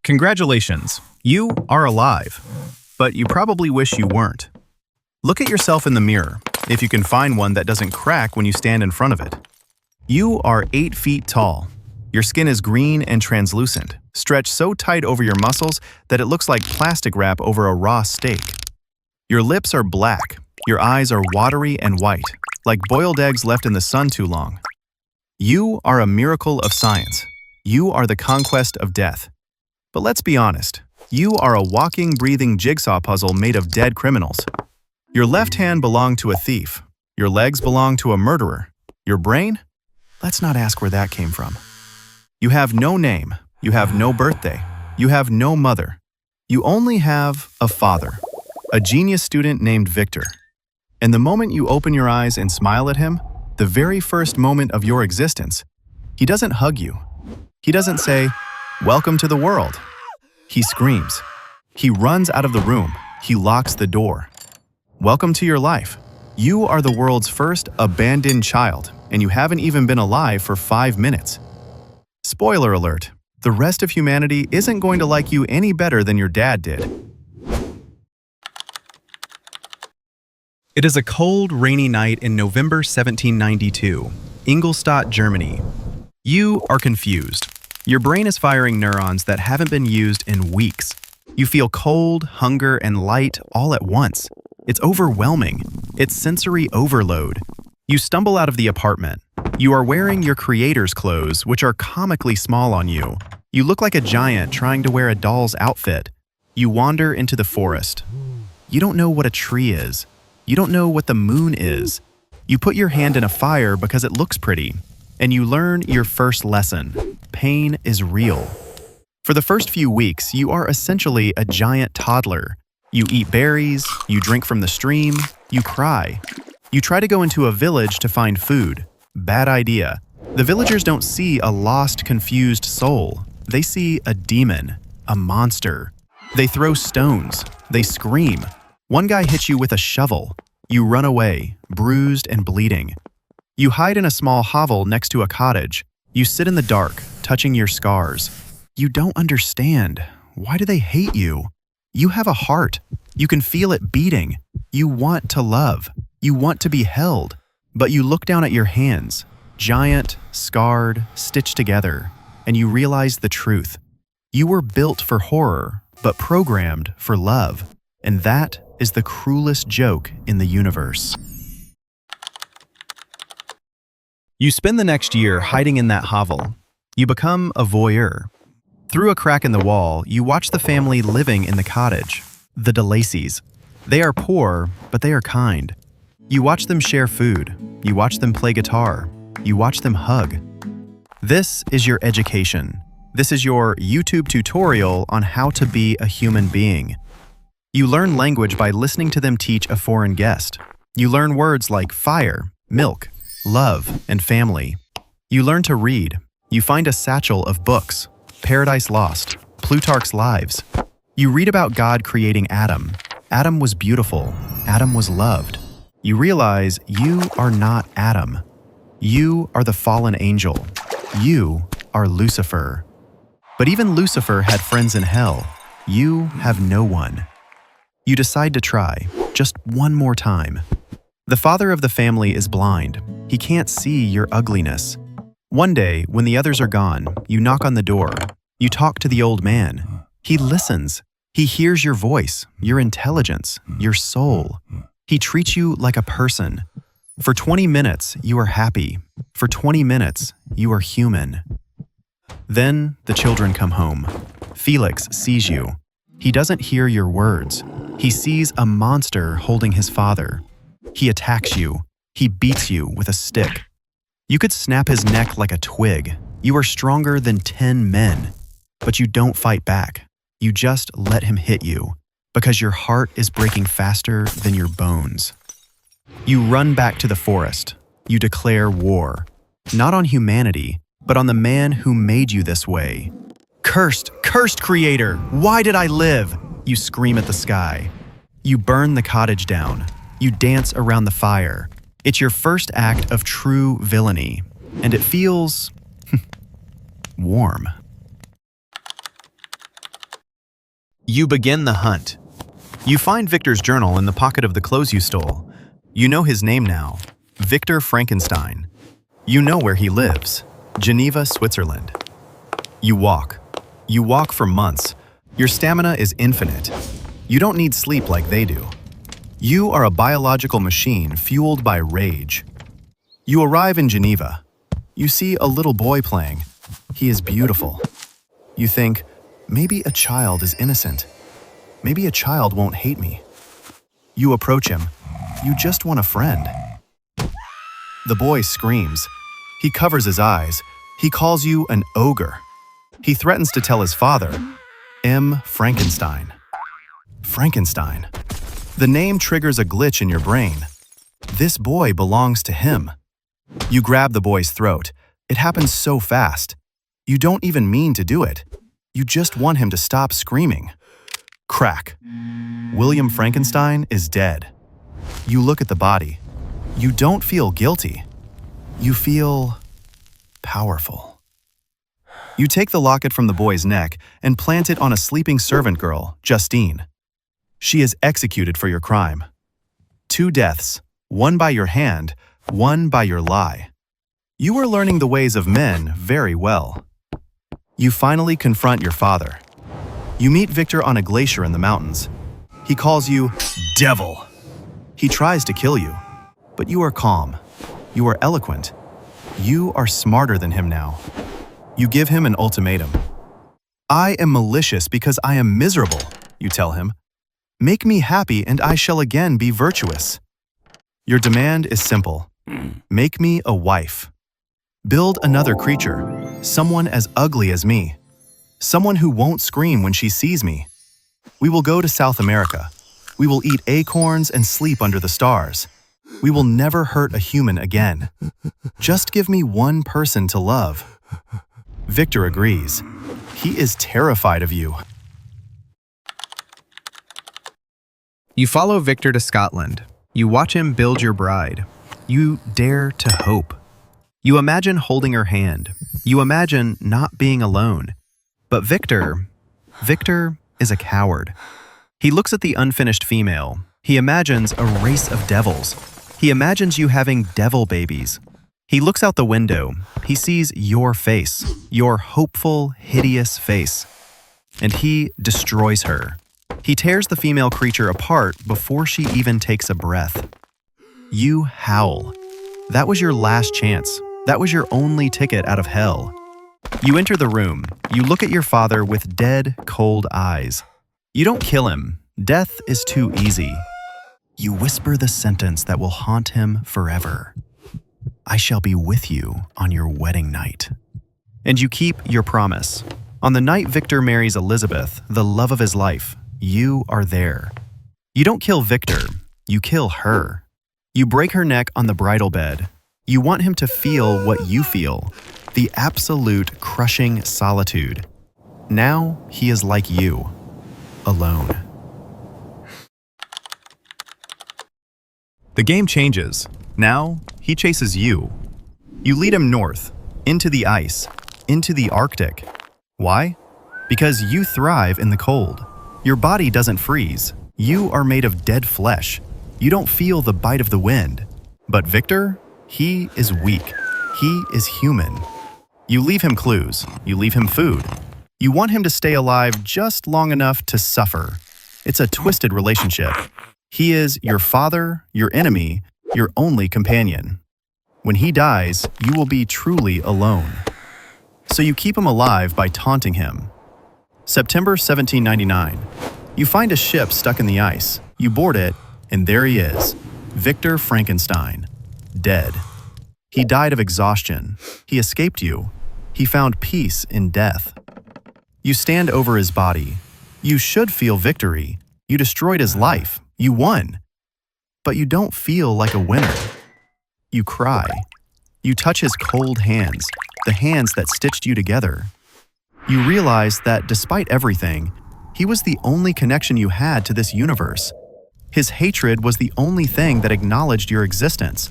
Congratulations, you are alive, but you probably wish you weren't. Look at yourself in the mirror, if you can find one that doesn't crack when you stand in front of it. You are 8 feet tall. Your skin is green and translucent, stretched so tight over your muscles that it looks like plastic wrap over a raw steak. Your lips are black, your eyes are watery and white, like boiled eggs left in the sun too long. You are a miracle of science. You are the conquest of death. But let's be honest, you are a walking, breathing jigsaw puzzle made of dead criminals. Your left hand belonged to a thief. Your legs belong to a murderer. Your brain? Let's not ask where that came from. You have no name. You have no birthday. You have no mother. You only have a father, a genius student named Victor. And the moment you open your eyes and smile at him, the very first moment of your existence, he doesn't hug you. He doesn't say, "Welcome to the world." He screams. He runs out of the room. He locks the door. Welcome to your life. You are the world's first abandoned child, and you haven't even been alive for 5 minutes. Spoiler alert, the rest of humanity isn't going to like you any better than your dad did. It is a cold, rainy night in November 1792, Ingolstadt, Germany. You are confused. Your brain is firing neurons that haven't been used in weeks. You feel cold, hunger, and light all at once. It's overwhelming. It's sensory overload. You stumble out of the apartment. You are wearing your creator's clothes, which are comically small on you. You look like a giant trying to wear a doll's outfit. You wander into the forest. You don't know what a tree is. You don't know what the moon is. You put your hand in a fire because it looks pretty. And you learn your first lesson. Pain is real. For the first few weeks, you are essentially a giant toddler. You eat berries, you drink from the stream, you cry. You try to go into a village to find food. Bad idea. The villagers don't see a lost, confused soul. They see a demon, a monster. They throw stones. They scream. One guy hits you with a shovel. You run away, bruised and bleeding. You hide in a small hovel next to a cottage. You sit in the dark, touching your scars. You don't understand. Why do they hate you? You have a heart. You can feel it beating. You want to love. You want to be held. But you look down at your hands, giant, scarred, stitched together, and you realize the truth. You were built for horror, but programmed for love. And that is the cruelest joke in the universe. You spend the next year hiding in that hovel. You become a voyeur. Through a crack in the wall, you watch the family living in the cottage, the DeLacy's. They are poor, but they are kind. You watch them share food. You watch them play guitar. You watch them hug. This is your education. This is your YouTube tutorial on how to be a human being. You learn language by listening to them teach a foreign guest. You learn words like fire, milk, love, and family. You learn to read. You find a satchel of books, Paradise Lost, Plutarch's Lives. You read about God creating Adam. Adam was beautiful. Adam was loved. You realize you are not Adam. You are the fallen angel. You are Lucifer. But even Lucifer had friends in hell. You have no one. You decide to try, just one more time. The father of the family is blind. He can't see your ugliness. One day, when the others are gone, you knock on the door. You talk to the old man. He listens. He hears your voice, your intelligence, your soul. He treats you like a person. For 20 minutes, you are happy. For 20 minutes, you are human. Then the children come home. Felix sees you. He doesn't hear your words. He sees a monster holding his father. He attacks you. He beats you with a stick. You could snap his neck like a twig. You are stronger than 10 men. But you don't fight back. You just let him hit you, because your heart is breaking faster than your bones. You run back to the forest. You declare war. Not on humanity, but on the man who made you this way. Cursed, cursed creator! Why did I live? You scream at the sky. You burn the cottage down. You dance around the fire. It's your first act of true villainy, and it feels warm. You begin the hunt. You find Victor's journal in the pocket of the clothes you stole. You know his name now, Victor Frankenstein. You know where he lives, Geneva, Switzerland. You walk. You walk for months. Your stamina is infinite. You don't need sleep like they do. You are a biological machine fueled by rage. You arrive in Geneva. You see a little boy playing. He is beautiful. You think, maybe a child is innocent. Maybe a child won't hate me. You approach him. You just want a friend. The boy screams. He covers his eyes. He calls you an ogre. He threatens to tell his father, M. Frankenstein. Frankenstein. The name triggers a glitch in your brain. This boy belongs to him. You grab the boy's throat. It happens so fast. You don't even mean to do it. You just want him to stop screaming. Crack. William Frankenstein is dead. You look at the body. You don't feel guilty. You feel powerful. You take the locket from the boy's neck and plant it on a sleeping servant girl, Justine. She is executed for your crime. 2 deaths, one by your hand, one by your lie. You are learning the ways of men very well. You finally confront your father. You meet Victor on a glacier in the mountains. He calls you devil. He tries to kill you, but you are calm. You are eloquent. You are smarter than him now. You give him an ultimatum. I am malicious because I am miserable, you tell him. Make me happy and I shall again be virtuous. Your demand is simple. Make me a wife. Build another creature, someone as ugly as me. Someone who won't scream when she sees me. We will go to South America. We will eat acorns and sleep under the stars. We will never hurt a human again. Just give me one person to love. Victor agrees. He is terrified of you. You follow Victor to Scotland. You watch him build your bride. You dare to hope. You imagine holding her hand. You imagine not being alone. But Victor is a coward. He looks at the unfinished female. He imagines a race of devils. He imagines you having devil babies. He looks out the window. He sees your face, your hopeful, hideous face. And he destroys her. He tears the female creature apart before she even takes a breath. You howl. That was your last chance. That was your only ticket out of hell. You enter the room. You look at your father with dead, cold eyes. You don't kill him. Death is too easy. You whisper the sentence that will haunt him forever. I shall be with you on your wedding night. And you keep your promise. On the night Victor marries Elizabeth, the love of his life, you are there. You don't kill Victor. You kill her. You break her neck on the bridal bed. You want him to feel what you feel, the absolute crushing solitude. Now he is like you, alone. The game changes. Now he chases you. You lead him north, into the ice, into the Arctic. Why? Because you thrive in the cold. Your body doesn't freeze. You are made of dead flesh. You don't feel the bite of the wind. But Victor, he is weak. He is human. You leave him clues. You leave him food. You want him to stay alive just long enough to suffer. It's a twisted relationship. He is your father, your enemy, your only companion. When he dies, you will be truly alone. So you keep him alive by taunting him. September 1799. You find a ship stuck in the ice. You board it, and there he is, Victor Frankenstein, dead. He died of exhaustion. He escaped you. He found peace in death. You stand over his body. You should feel victory. You destroyed his life. You won. But you don't feel like a winner. You cry. You touch his cold hands, the hands that stitched you together. You realize that despite everything, he was the only connection you had to this universe. His hatred was the only thing that acknowledged your existence.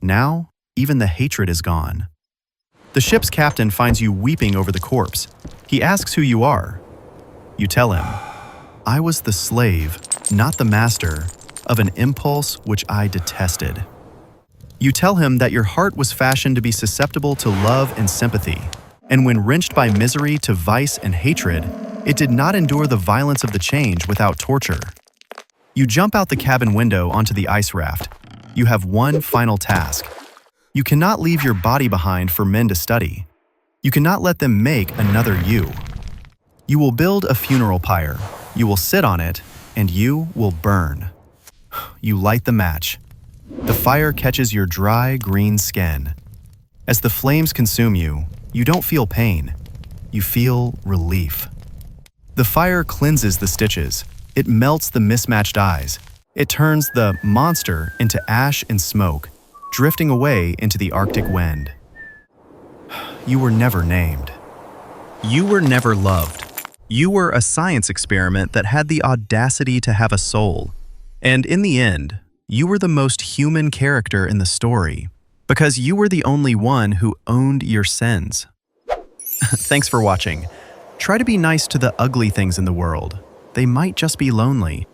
Now, even the hatred is gone. The ship's captain finds you weeping over the corpse. He asks who you are. You tell him. I was the slave, not the master, of an impulse which I detested. You tell him that your heart was fashioned to be susceptible to love and sympathy, and when wrenched by misery to vice and hatred, it did not endure the violence of the change without torture. You jump out the cabin window onto the ice raft. You have one final task. You cannot leave your body behind for men to study. You cannot let them make another you. You will build a funeral pyre. You will sit on it, and you will burn. You light the match. The fire catches your dry, green skin. As the flames consume you, you don't feel pain. You feel relief. The fire cleanses the stitches. It melts the mismatched eyes. It turns the monster into ash and smoke, drifting away into the Arctic wind. You were never named. You were never loved. You were a science experiment that had the audacity to have a soul. And in the end, you were the most human character in the story, because you were the only one who owned your sins. Thanks for watching. Try to be nice to the ugly things in the world. They might just be lonely.